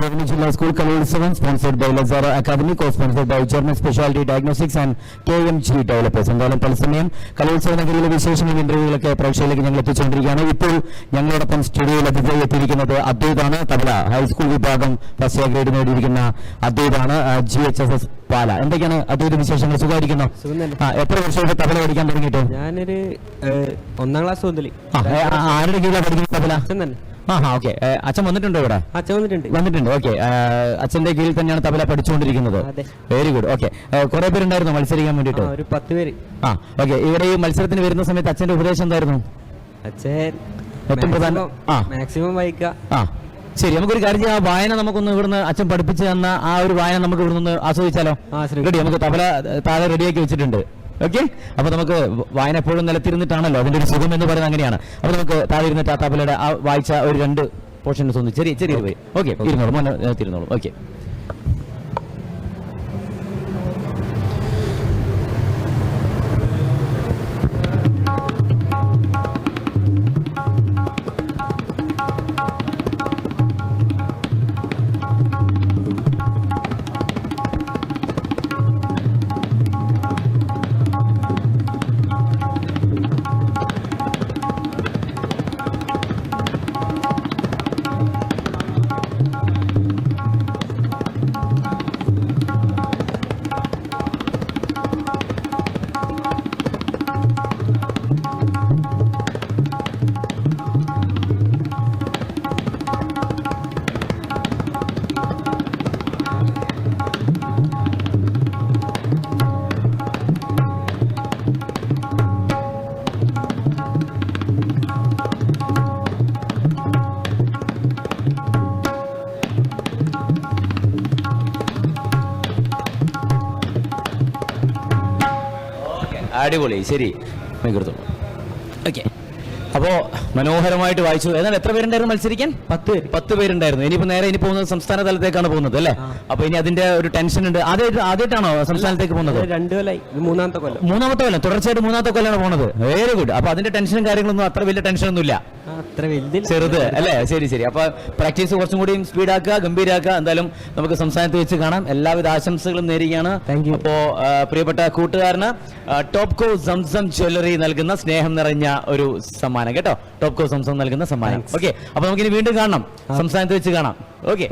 Revenue Jilla School Kalolitsavam sponsored by Lazaro Academy, co-sponsored by German Specialty Diagnostics and KMG Developers. എന്തായാലും തത്സമയം കലോത്സവ നഗരിയിലെ വിശേഷങ്ങളും ഇന്റർവ്യൂകളൊക്കെ പ്രേക്ഷകരിലേക്ക് ഞങ്ങൾ എത്തിച്ചുകൊണ്ടിരിക്കുകയാണ്. ഇപ്പോൾ ഞങ്ങളോടൊപ്പം സ്റ്റുഡിയോയിൽ അതിഥിയായി എത്തിയിരിക്കുന്നത് അദ്വൈതാണ്. തബല ഹൈസ്കൂൾ വിഭാഗം ഫസ്റ്റ് ഇയർ ഗ്രേഡ് നേടിയിരിക്കുന്ന അദ്വൈതാണ്, GHSS പാല. എന്തൊക്കെയാണ് അദ്വൈത വിശേഷങ്ങൾ? സുഖമായിരിക്കുന്നു? എത്ര വർഷമായിട്ട് തബല പഠിക്കാൻ തുടങ്ങിയിട്ട്? ഞാനൊരു 1ാം ക്ലാസ് മുതൽ. ആരുടെ കീഴിലാണ് പഠിക്കുന്നത് തബല? ഓക്കെ. അച്ഛൻ വന്നിട്ടുണ്ടോ ഇവിടെ? അച്ഛൻ വന്നിട്ടുണ്ട്. ഓക്കെ. അച്ഛന്റെ കീഴിൽ തന്നെയാണ് തബല പഠിച്ചുകൊണ്ടിരിക്കുന്നത്. Very good. ഓക്കെ. കുറെ പേരുണ്ടായിരുന്നു മത്സരിക്കാൻ വേണ്ടിട്ട്? ഒരു 10 പേര്. ഓക്കെ. ഇവിടെ ഈ മത്സരത്തിന് വരുന്ന സമയത്ത് അച്ഛന്റെ ഉപദേശം എന്തായിരുന്നു? അച്ഛൻ ഏറ്റവും പ്രധാനം മാക്സിമം വായിക്കുക. ശരി, നമുക്കൊരു കാര്യം ചെയ്യാം. ആ വായന നമുക്കൊന്ന് ഇവിടുന്ന് അച്ഛൻ പഠിപ്പിച്ചു തന്ന ആ ഒരു വായന നമുക്ക് ഇവിടുന്ന് ആസ്വദിച്ചാലോ? റെഡി. നമുക്ക് തബല താഴെ റെഡിയാക്കി വെച്ചിട്ടുണ്ട്. ഓക്കെ. അപ്പൊ നമുക്ക് വായന എപ്പോഴും നിലത്തിരുന്നിട്ടാണല്ലോ അതിന്റെ ഒരു സുഖം എന്ന് പറയുന്നത്. അങ്ങനെയാണ്. അപ്പൊ നമുക്ക് താഴെ ഇരുന്നിട്ട് ആ തബലയുടെ ആ വായിച്ച ഒരു 2 പോർഷൻസ് ഒന്ന് ചെറിയ പോയി. ഓക്കെ, ഇരുന്നോളൂ. നിലത്തിരുന്നോളൂ. ഓക്കെ. അടിപൊളി. ശരി, ഓക്കെ. അപ്പോ മനോഹരമായിട്ട് വായിച്ചു. എന്നാൽ എത്ര പേരുണ്ടായിരുന്നു മത്സരിക്കാൻ? 10 പേരുണ്ടായിരുന്നു. ഇനിയിപ്പോ നേരെ പോകുന്നത് സംസ്ഥാന തലത്തേക്കാണ് പോകുന്നത് അല്ലേ? അപ്പൊ ഇനി അതിന്റെ ഒരു ടെൻഷൻ ഉണ്ട്. ആദ്യമായിട്ടാണോ സംസ്ഥാനത്തേക്ക് പോകുന്നത്? 2 കൊല്ലമായി. 3ാമത്തെ കൊല്ലം. തുടർച്ചയായിട്ട് 3ാമത്തെ കൊല്ലമാണ് പോകുന്നത്. Very good. അപ്പൊ അതിന്റെ ടെൻഷനും കാര്യങ്ങളൊന്നും അത്ര വലിയ ടെൻഷനൊന്നും ഇല്ല, ചെറുത് അല്ലേ? ശരി. അപ്പൊ പ്രാക്ടീസ് കുറച്ചും കൂടി സ്പീഡാക്കുക, ഗംഭീരാക്കുക. എന്തായാലും നമുക്ക് സംസ്ഥാനത്ത് വെച്ച് കാണാം. എല്ലാവിധ ആശംസകളും നേരുകയാണ്. അപ്പോ പ്രിയപ്പെട്ട കൂട്ടുകാരന് ടോപ്കോ സംസം ജ്വല്ലറി നൽകുന്ന സ്നേഹം നിറഞ്ഞ ഒരു സമ്മാനം കേട്ടോ. ടോപ്കോ സംസം നൽകുന്ന സമ്മാനം. ഓക്കെ. അപ്പൊ നമുക്കിനി വീണ്ടും കാണണം, സംസ്ഥാനത്ത് വെച്ച് കാണാം. ഓക്കെ.